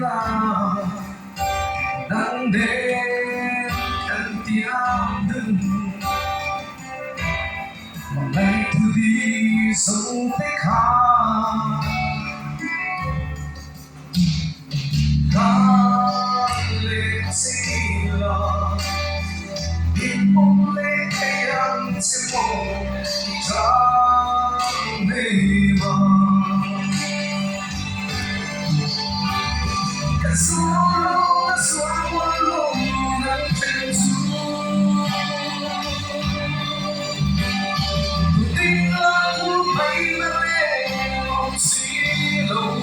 là nắng đêm thân tiếng đừng mà ngày thứ đi sống thế khác lệ gì là biết bóng lệ hay ăn sẽ một trăng mê vàng cả gió xóa qua lối nắng trên xuống tình là cuốn bay lên mong xí lâu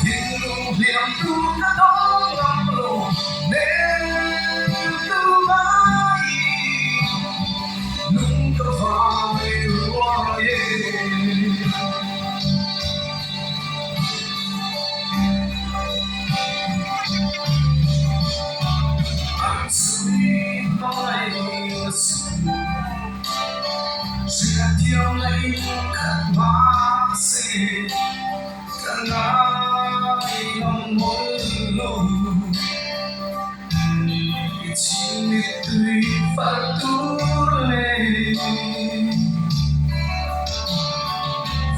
tình路两途的都让路nên tu mãi nunca vai I'm sweet by the sea Sẽ theo lấy khát vàng xì Cả ngày lòng mỗi lâu Chỉ biết tùy phát tú lên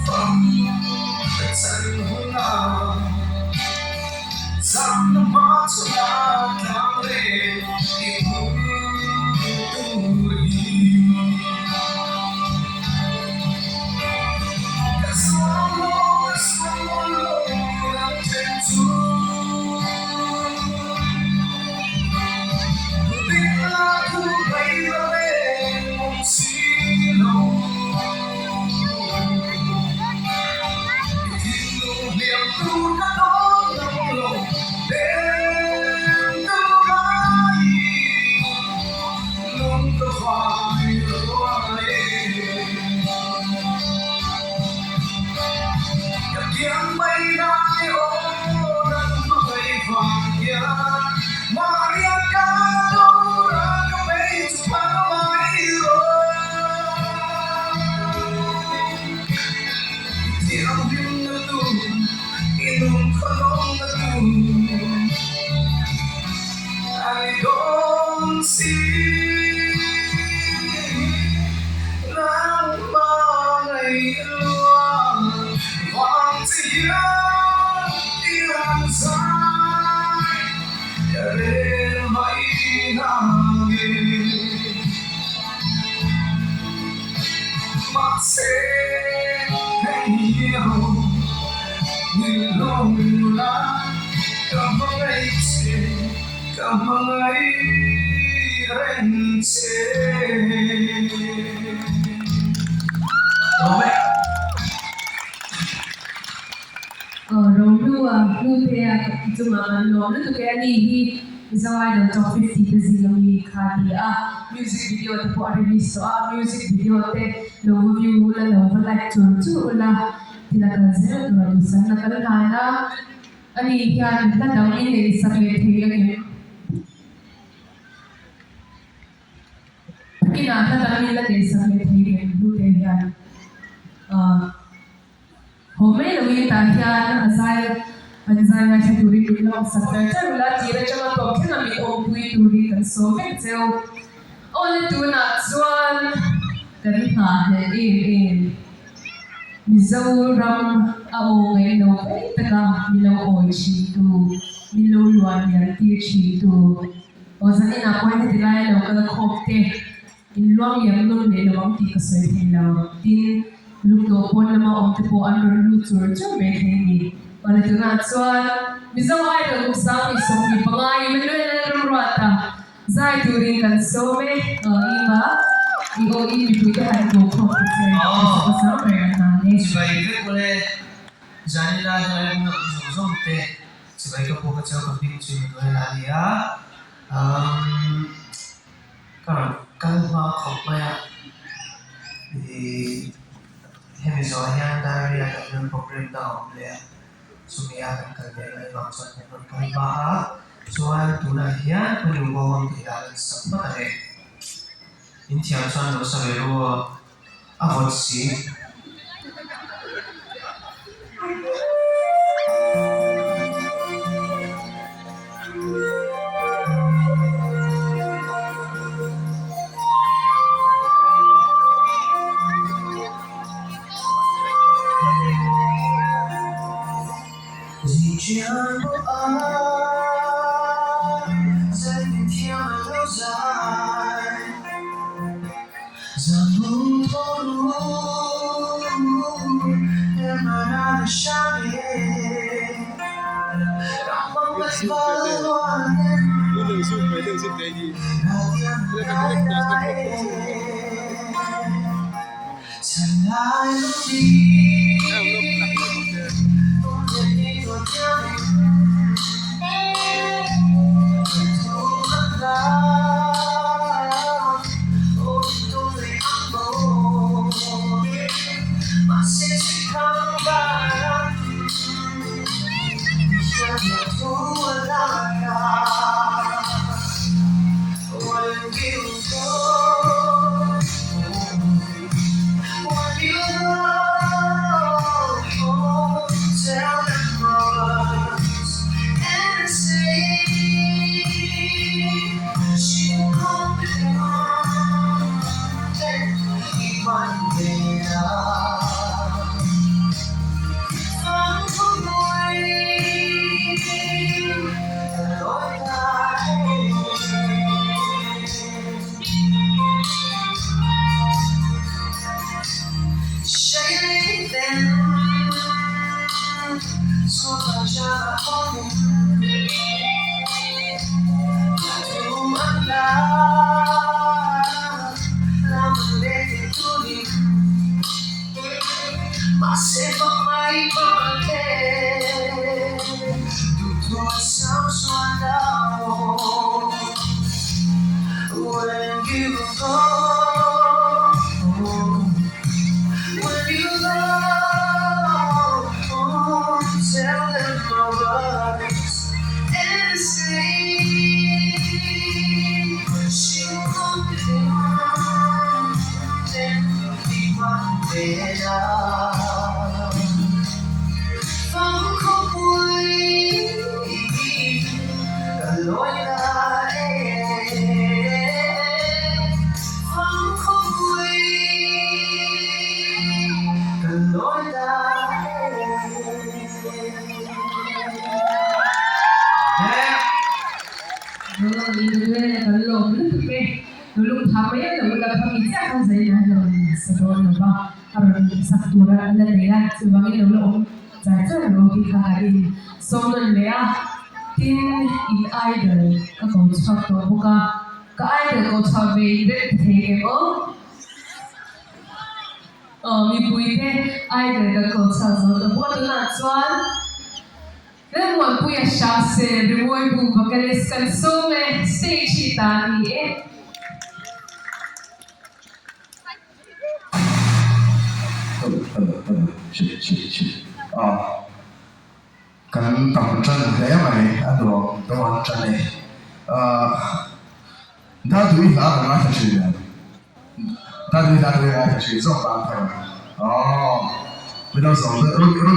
Phong thật sẵn hôn nào Dám nó mắt cho ta tháng lên Thì cũng tu đi Cả gió lô đang trên xuống Tình là thu bay lên mong xí lâu Thì lộ liềm tu đã đó lòng lòng đến tương lai luôn có phải lối cả tiếng mây đang ô nắng mây vàng nhạt Maria ca đâu ra có mấy chục bao mãi rồi tiếng hymn nó tu inung không nó tu I don't see nắng ba ngày luôn vàng chỉ tiếng dài để mấy năm mắt sẽ thấy nhiều như lòng lá cảm ơn ấy cảm ơn ấy anh sẽ rong đua thea chung mà lo nó tụi cái này hi zawai đồng trong 50 cái gì làm gì khá đi music video thì có release music video thì logo view là logo like chu là thì là cái gì rồi tu san là cái là anh hi anh là đồng ý để sắc lệ thì cái cái nào ta đồng ý là để sắc lệ thì cái đu thế anh hôm nay là vì ta hiện azai ngay khi turi đi làm sắc lệ chắc là chỉ là cho mà có cái nào mình ôm vui turi cần số cái treo ôn tu nát xuân cái hạt này em Mizo ram ao ngay no kai taka milo oi chi tu milo luan yar ti chi tu ozani na ko ni tilai lo ka khopte in luang yam lo le lo am ti ka sai hin lo tin luk do pon lama om te po an lu chur chu me the ni wala tu na chuan mizo ai lo sang ni som ni pangai me le ro ta zai tu ring kan so me ima igo i mi tu ha ko khop te so sa me na chỉ vậy cái cô này giải là người nó dùng dùng tệ chỉ vậy cái cô cái cháu còn đi chơi người là gì á còn căn hoa không phải thì theo bây giờ hiện tại là cái problem đó là sumia kan kerja dari bangsa yang berbahasa soal tunai ya penyumbang tidak sempat ada in tiang chuan lo sa ve ro a vot si Di chiang bo在明天的留在Zomuana Emanuela的下面，让梦被放乱，那天的爱，才来努力，不见你多甜蜜，突然来，我都会安慰。My sense come back, you're too alive. When you go, when you go, tell them brothers and say she won't come. Emanuela. Masih pemain pakai tutur Zomuana. When you go, when you go, tell them brothers and say she won't be Emanuela. Không vui cả lối lại không vui cả lối lại Dulu kami udah kami cakap saya dalam sekolah apa harus saktura ada dia sebagai dulu saya dulu kita hari soalnya dia tin in idol kau cakap buka ke idol kau cakap itu tega mi puite idol kau cakap buka tu nak soal dan buat punya syasir buat buku bakalis kan some stage tadi Chị cần tổng chân thế mày ăn đồ đồ ăn chân này他对他跟俺是谁的？他对俺是谁？做饭的哦，不知道什么，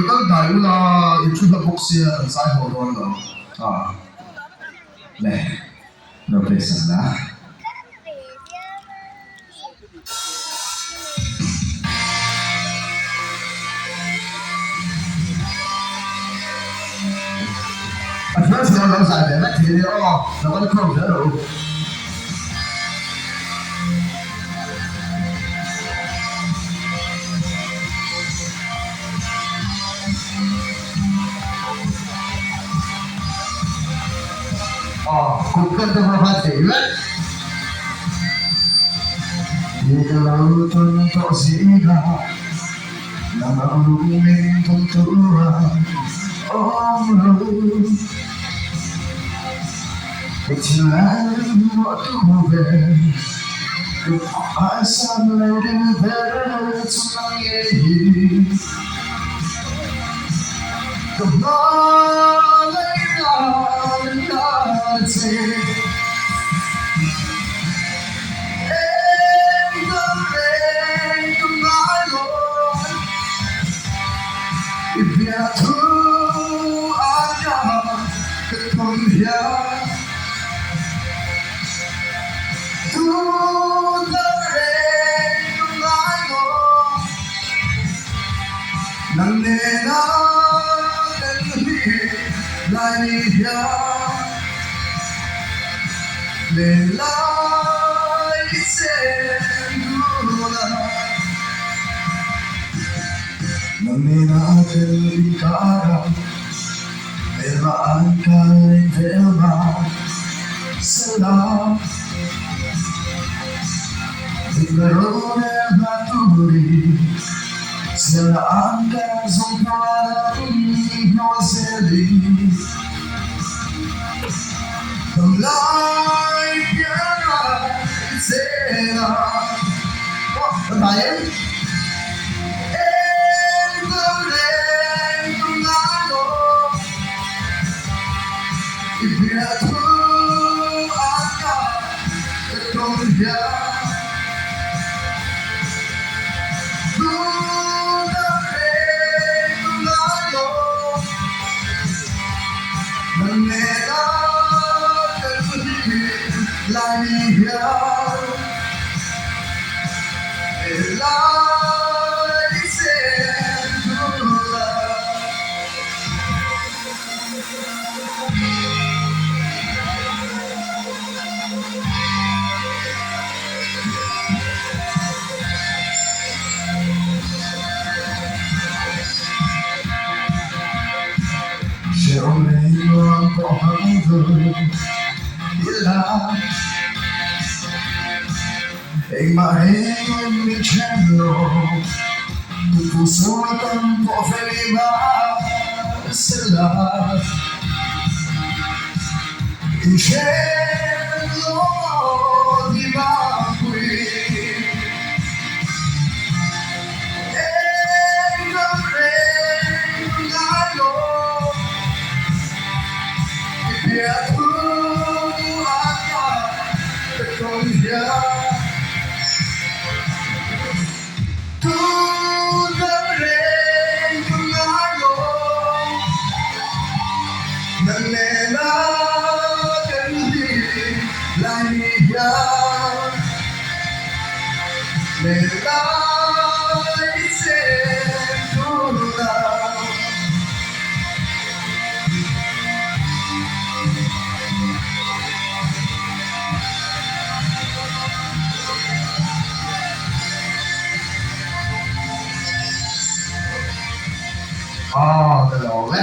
刚大有啦，一出到公司晒好多了啊，来，那没事啦。那时候老晒的，那天的哦，那我靠着喽。哦，我跟着我发谁了？一个老尊做西个，那么路面通途啊，哦。It's like what you wear. I sound like a better tonight. Come on, lay down and lại đi ya lên lại sẽ đua Namina del cara Eva ankai vela Sela Viverone baturi Sela anka zomuana Noiseli Lai piara Sela What are J'ai emmené encore un peu il là e mai mi cielo tu solo tanto feliva se là il cielo di va qui e non regalo e tu con ya tu dovrei tornarlo nella la mia nella the Lord.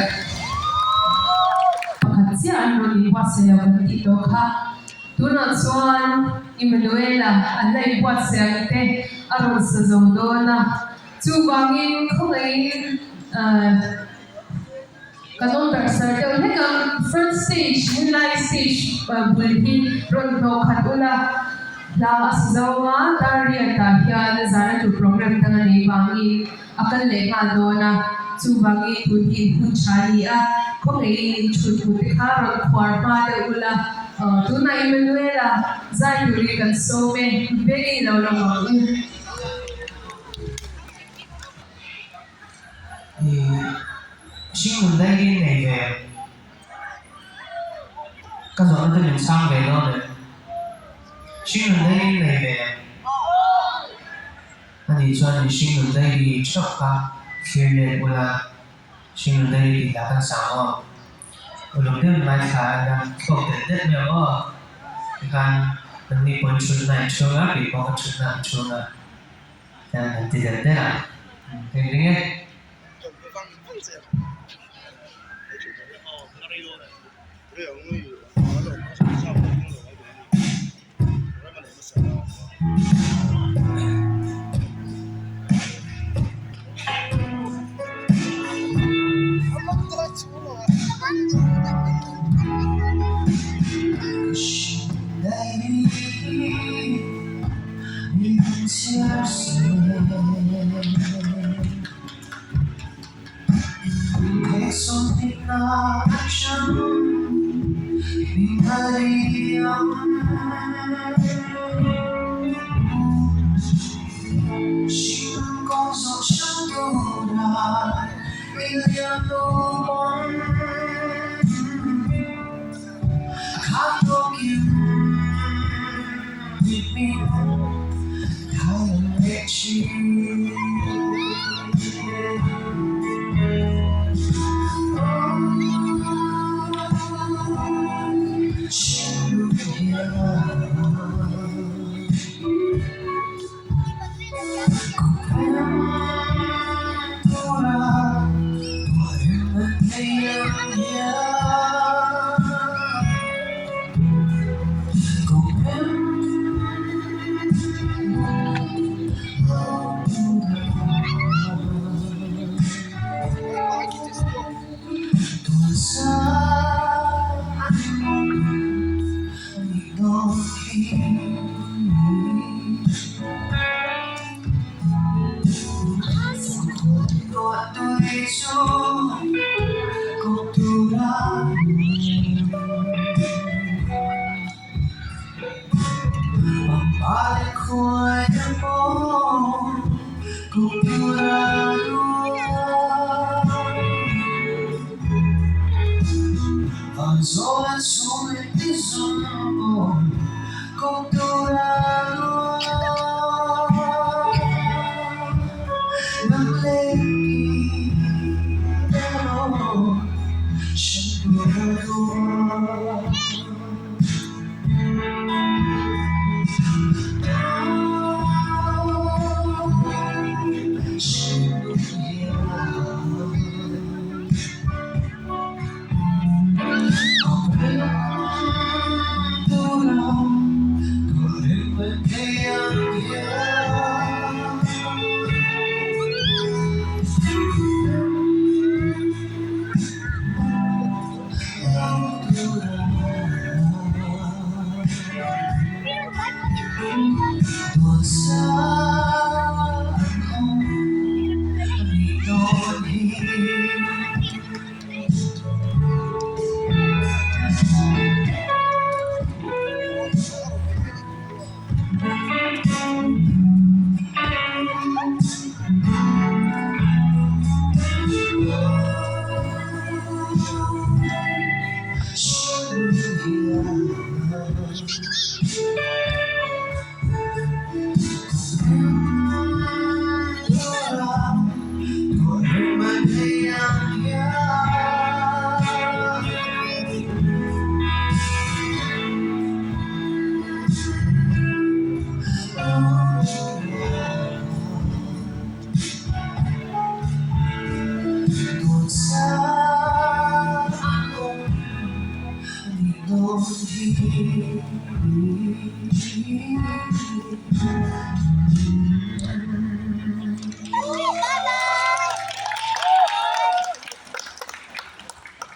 Pakatian ro di wase ya dito ka. Tuna chuan Emanuela anai wase ate aron sa Zomdona. Chubangin khongai kanong darsa heka front stage, midnight stage bulhi ron no khatula la aszawa tariya ta hian zana tu program tangani bangi akan lekha dona chubangi tuhi huchali a khongai chutu te kharon khwar ma de ula tuna Emanuela zai yuri kan so me begi lo lo ma新闻在印那个，刚才我这里唱给到的，新闻在印那个，那你说你新闻在里吃吧，学的不啦？新闻在里打个啥哦？我昨天买菜呢，做的没有哦？你看，等你滚出来吃啊，比我出来吃啊，嗯，对对对啦，对不对？Something action, she goes on Shandora, William Loman, can't talk you with me, I'll let you. medyo kultura Pagpalik ko'y ako kulturado Ang zolat sulit isunod kulturado Ng leki pero sigurado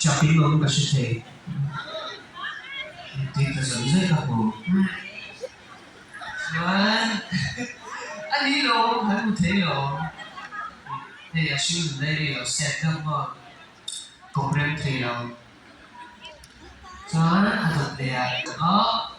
Chapin mo kasi siya Dito sa Luzay ka po. Man, anilo, ano tayo? Hey, assume na set up mo. Comprem tayo. So, ano tayo? Oh,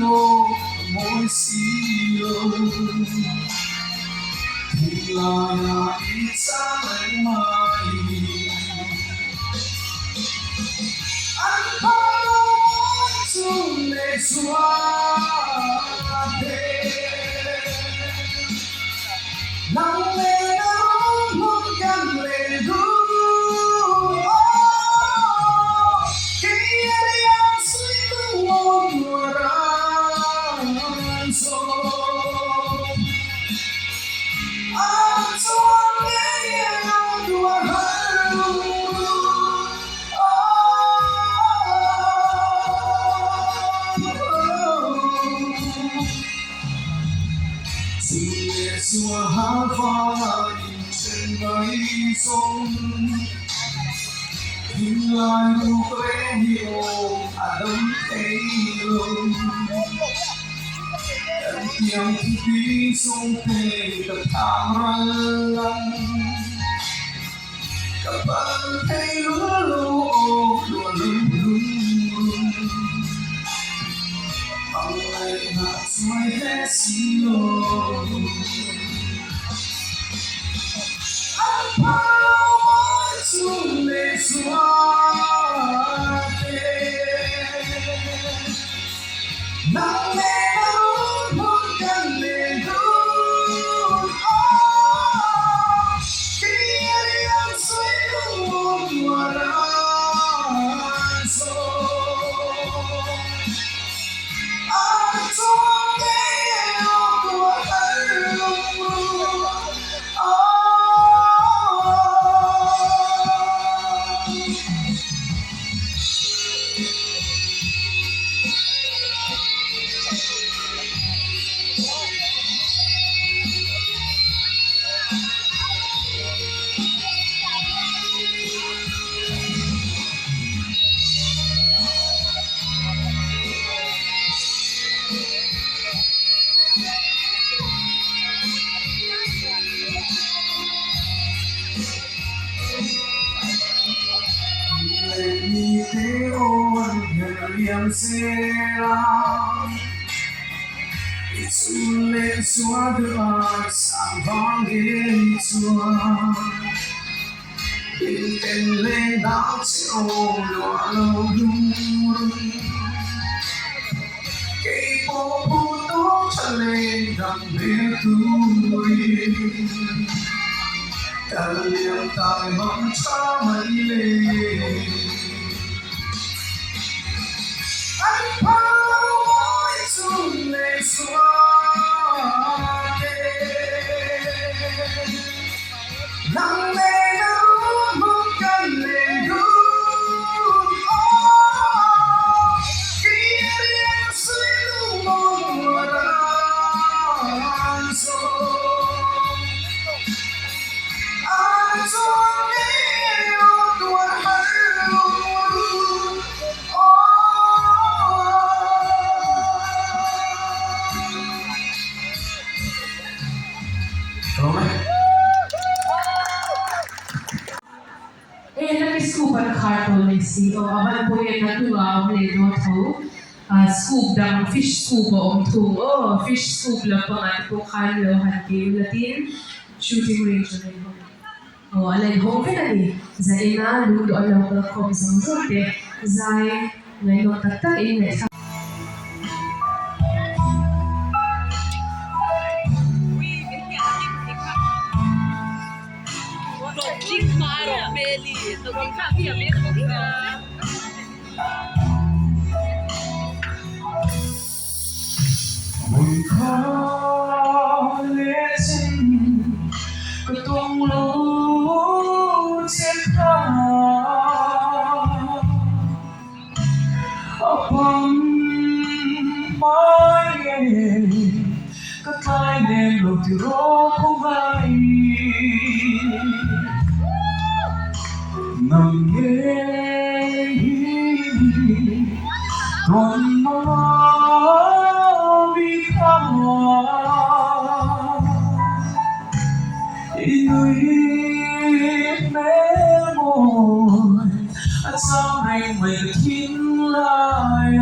lô mỗi xì lô thì là ít xa ngày mai anh phải nói chung để xóa thế nắng lên nắng muốn gần lên đúng khi em suy tư một mùa đông sâu anh cho nghe em đùa hơn xin nhẹ xua hát vang trên mây sông nhìn lại nụ cười nhiều đắm thấy luôn tiếng khi sông về tập thảm lăng các bạn thấy lúa lúa lúa lúa bằng lại hạt xoay hết xí lô anh bao mãi xuống lệ xóa nắng lên nắng muốn gần lên đúng khi em suy tư một mùa đông sâu anh cho nghe em của anh mi te on liam sera itsun le xóa được sang vang ghê xóa bên cạnh lên đảo chiều lúa lâu lung cây bồ bồ tốt trở lên đầm bê tuổi cả liềm tài bóng xa mây lên anh bao mãi xuống lệ xóa nắng lên nắng muốn gần lên đúng khi em suy tư một mùa đông sâu anh cho nghe em đùa hơn Scoop ang carton ni si o aban po yan na tuwa o ledo to scoop dang fish scoop o to fish scoop lang po nga po kalo hati Latin shooting range na yun o alay ho pinali zay na lulo alaw ka ko isang zote zay ngayon tatain na Mùi khó lẽ sinh có tung lũ chết khá ở bóng mái nghe có tai đêm lột từ rô không vai nằm nghe còn mơ vì khám người mê môi sao anh mình thiên lại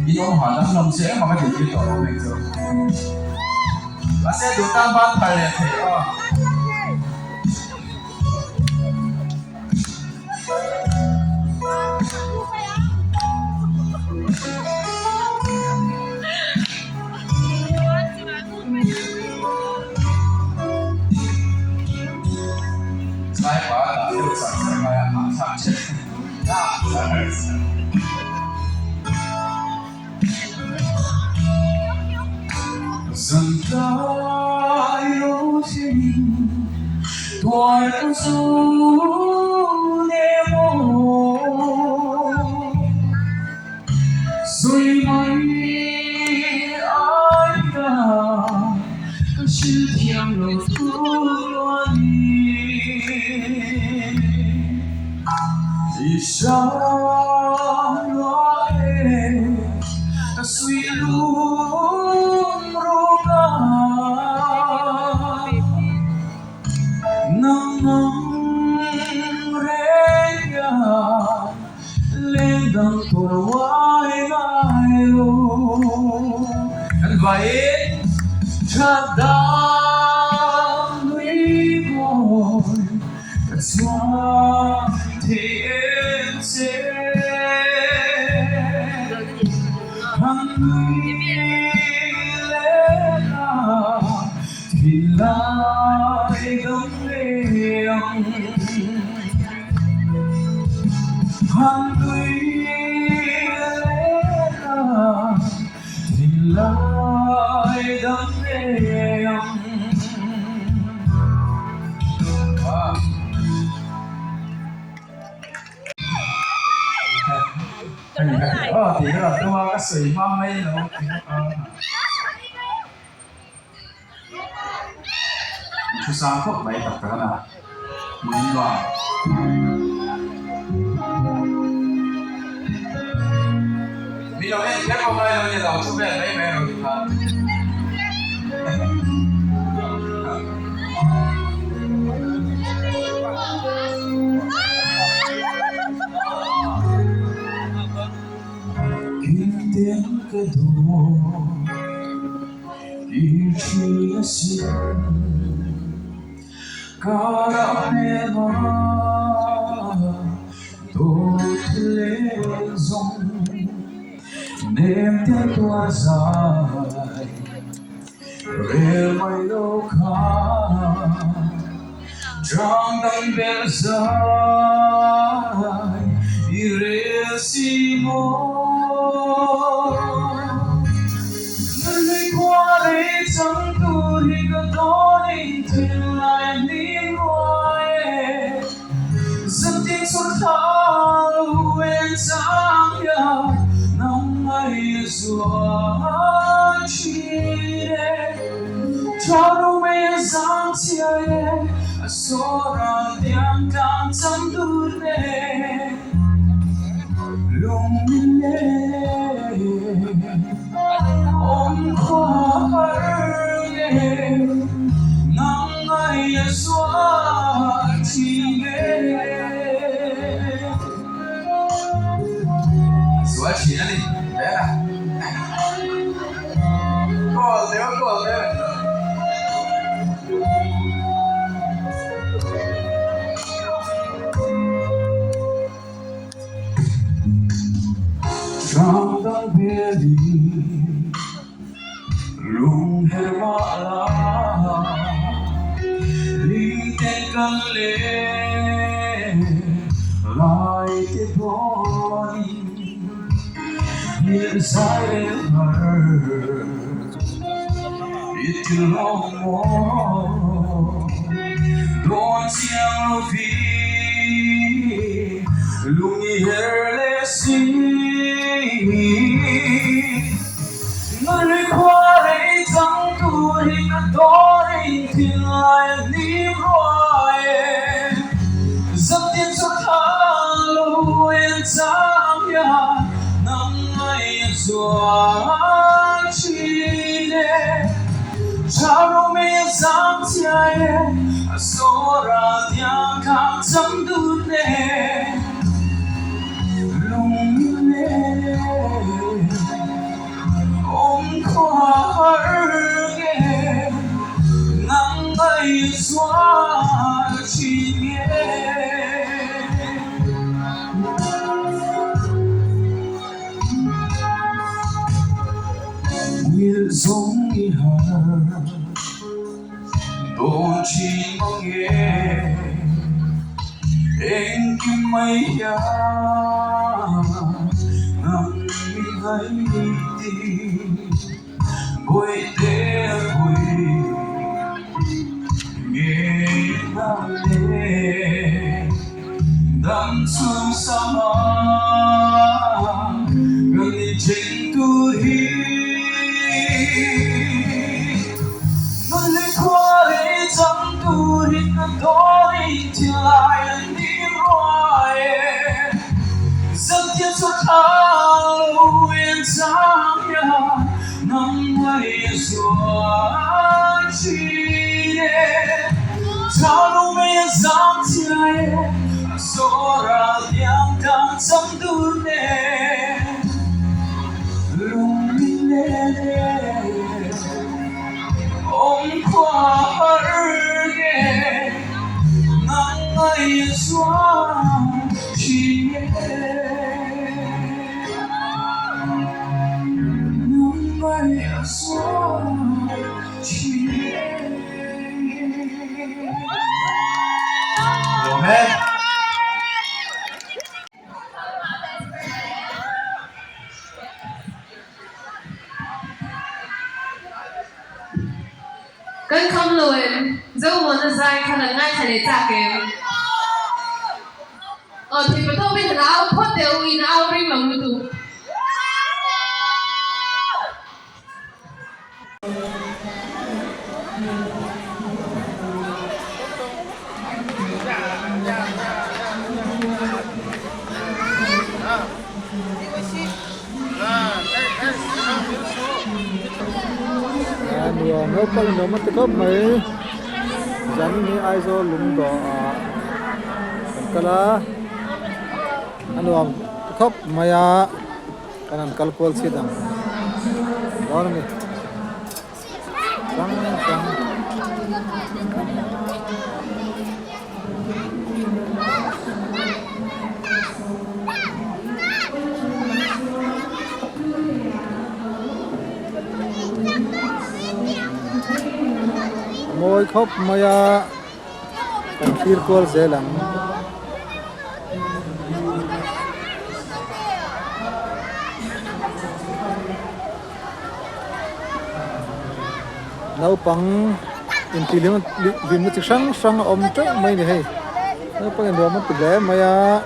Ý ông hỏi đám lòng sẽ mà cái gì đó mình rồi và sẽ được tam ban phải là thế à sai quá là được sản xuất mà sản xuất dần ta yêu thương tuổi con du nê mô rồi mấy ai đã có sự thiêng lâu tuôn đi sao nói ta suy luôn roga nang reya lên đằng tuổi quay ngay lo and vậy thật đam lý ngồi thật xóa thì em sẽ hằng người lên thì lại gấm liềm hằng người lên thì lại gấm liềm thì đó là tôi cái sủi ma mây nữa chú sáng khóc bảy tập cả nào mới vào bây giờ em biết không đây đâu giờ đầu chú về mấy mẹ rồi thì thật tiếng cái đồ đi chia xin Carabema tốt lên dòng nêm tiếng tua dài về mây đâu khác trong tâm bên dài Iresimo nơi qua đây chẳng tu thì có đó đi thiên lại niềm hoài rất tiếng xuất thao em sáng nhau năm ngày xóa chi đê cho đâu bây giờ chia số ra tiếng càng chẳng tu đê lung lên ôm khoa lên nắng ngày xóa chi đê xóa chi đê đấy à cô đấy trong tâm bia đi lung hermala linh tên căng lên lại cái bôi hiện sai em hờ ít cứ lòng mong đón chiang vì lung her lệ si người qua đây chẳng tu hình đó hình thì lại niềm hoài rất tiếng xuất thang lâu em chẳng nhà năm ngày xóa chi đê chào đâu mấy sáng chạy số ra tiếng khang chẳng tu nè giống như hà đôi chỉ mong nghe em kim mây ya ngắm thấy tim bồi đê bồi nghe nam lệ đắm sương sama gần trên tu hi nơi lấy qua lấy chẳng tu hi thôi chỉ lại đi rồi giấc tiết xuất thao yên sáng ya nắng mây xóa chi sao lúc mây giăng chạy gió ra tiếng đang sấm đu nè lung linh lên ôm qua nghe nắng mây xóa chi nắng mây xóa chi Amen. Cơn không lùi Zomuana dài khả năng ngay thầy để trả kém thì bắt đầu biết là phốt đều in áo ring lòng như tụ Nua nó có nó mất cái mấy dẫn ni ai zo lúng đỏ cái là anh nuông khóc mày à cái này cal qual xí đằng đó này trắng trắng môi khóc mày à cái kia qual dễ lắm nấu bằng in ti lim lim một sáng sáng om trống mấy này hay nấu bằng in đồ một tụi bé mày à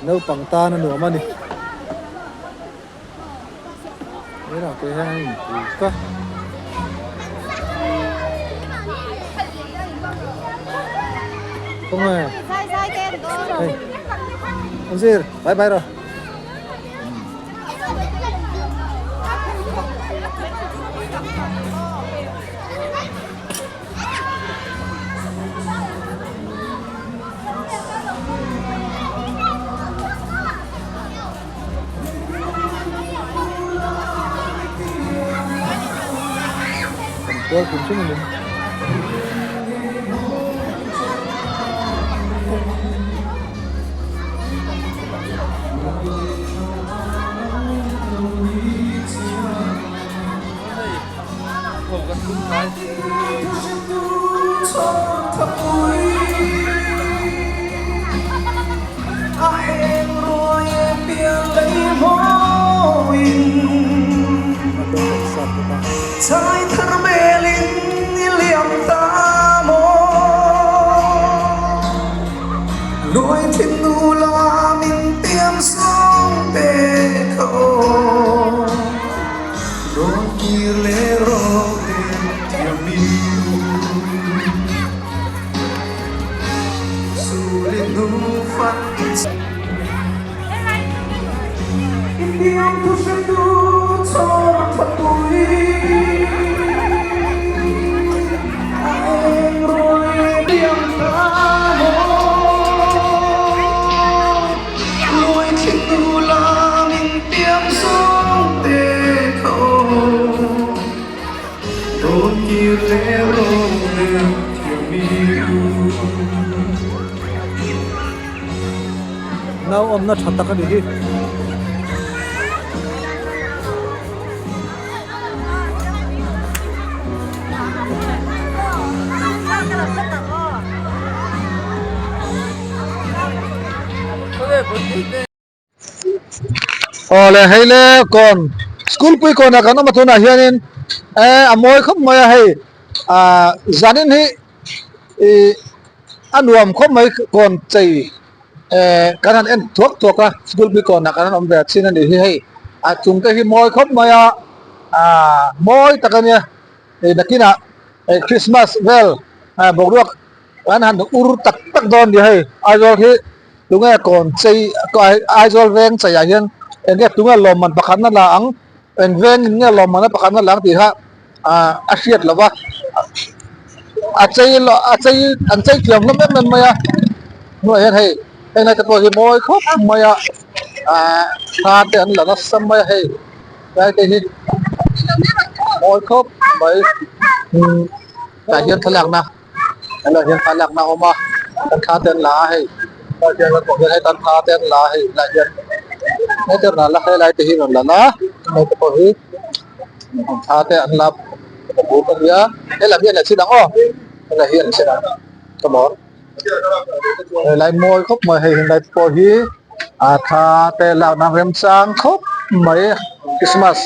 nấu bằng ta nó nửa mà đi đấy là cái hàng quá không à hey con gì bye bye rồi tôi cũng xuống mình Sai thar belin liam ta mo loi thiên nu la min tiêm song te kho ro ki le ro te mi su le nu fan Indian tu se tu so ta tui nào om nó chặt ta cái gì ole hele kon school pui kon na kan ma thuna hianin amoi khop mai hei zanin hi anuam khop mai kon chei kanan en thuak la school pui kon na kan om ve chin ani hi hei chung ka hi moi khop mai moi takania nakina Christmas vel bogruak an han ur tak don di hei azol hi tunga kon chei azol veng chei a hian enge tunga lom man pakhat na la ang en veng nge lom man pakhat na lang ti ha a hriat lawa an chei tiam lam em maya no hian hei eng ta po hi moi khop maya tha te an la na sam maya hei cái hi moi khop mai ta hian thalak na ala hian thalak na oma tan kha ten la hei ta hian la ko hei tan kha ten la hei la hian nei ter na la khai lai te hi ron la na nei ta po hi tha te an la bu ta ya ei la hian la chin ang o la hian chin ang ka mo lai moi khop mai hei lai po hi tha te la na rem sang khop mai Christmas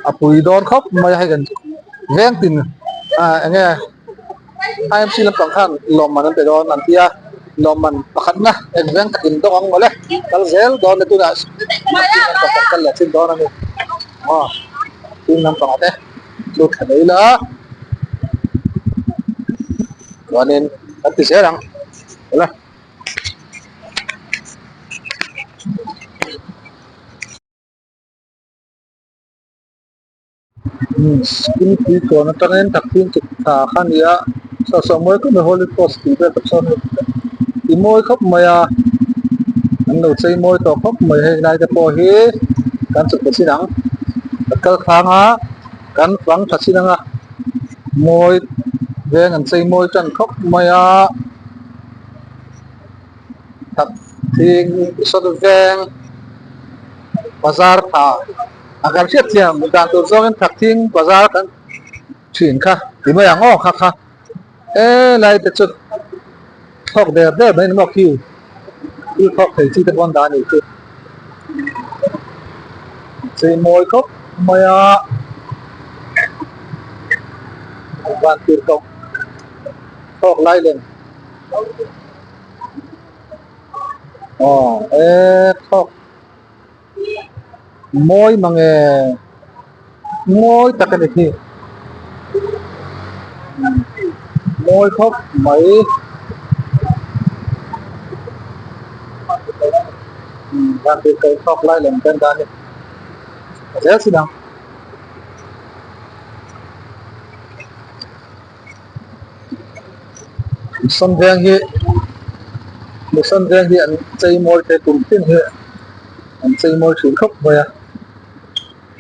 apui don khop mai hay gần veng tin nghe IMC làm tổng khan lom man te don an tia lom man pakhat na en veng tin to ang mole kal zel don tu na kal la chin don ani tin nam pang ate lut khadei la donin ati serang la skin pi ko na tangen takin ta khan ya so moi ko me holy post ti be tak son ti moi khop maya an lo chei moi to khop mai he lai te po hi kan chu ko sinang kal khanga kan wang tha sinanga moi veng an chei moi chan khop maya tak thing so veng bazar tha agar siap siang dan tu zong thak thing bazar kan thin kha ti mai ang o kha lai te chu thok de mai no kiu thok thei chi te bon da ni chu chei moi khop maya van tir ko thok lai lên thok moi mange moi takan hi moi khop mai van tir ko thok lai lên kan da ni thế xin nào sân veng hi anh chơi mồi cái cùng tin hi anh chơi mồi xuống khóc vậy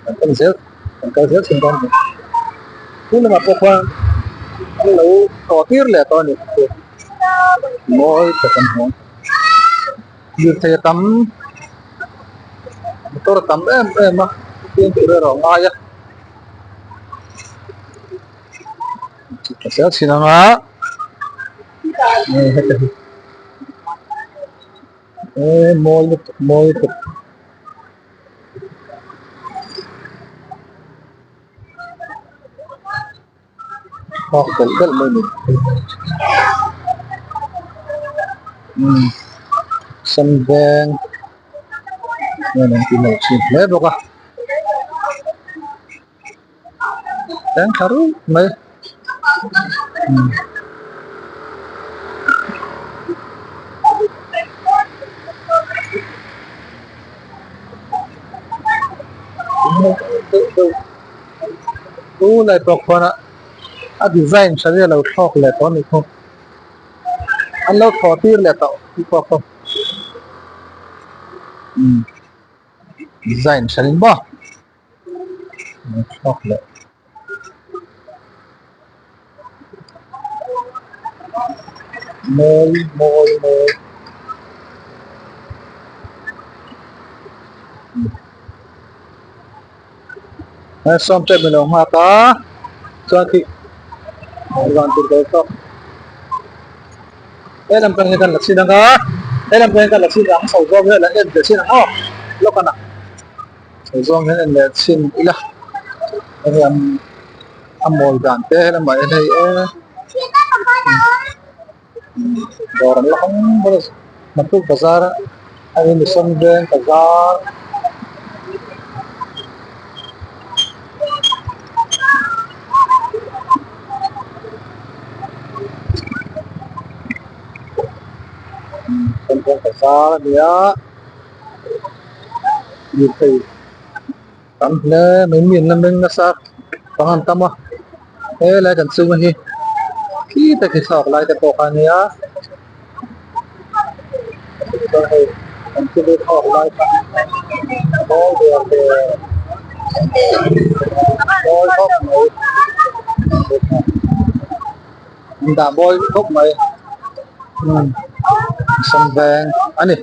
anh cần giết xin con cũng là mà có khoa lâu có tiết lẻ to này mồi cái con hồn như thế tắm tôi tắm em mà tiên tự rồi ngay á sẽ xin nào á mồi hoặc cái mình sân veng nên là cái này xin lấy bốc à đang haru mấy lại bọc vào design sẽ là lâu thọc lại có này không anh lâu thọ tiền lại tạo thì có không design sẽ đến bao thọc lại môi xong trên mình hoa ta cho khi hoàn tiền đấy không đây làm cần là xin đăng đây làm quen cả là xin lắm sầu do với là em để xin lúc con ạ sầu do với là xin ít là em mồi đàn tê là mấy này rồi nó không có mặt tu bazar anh đi sân bên bazar sân bên bazar dia gitu kan le mấy miền Nam bên nasa pangan tama lại cần suy nghĩ khi ta khi sọc lại ta có cái này á rồi cần suy nghĩ sọc lại có được boy khóc mày đã boy khóc mày sân vàng anh này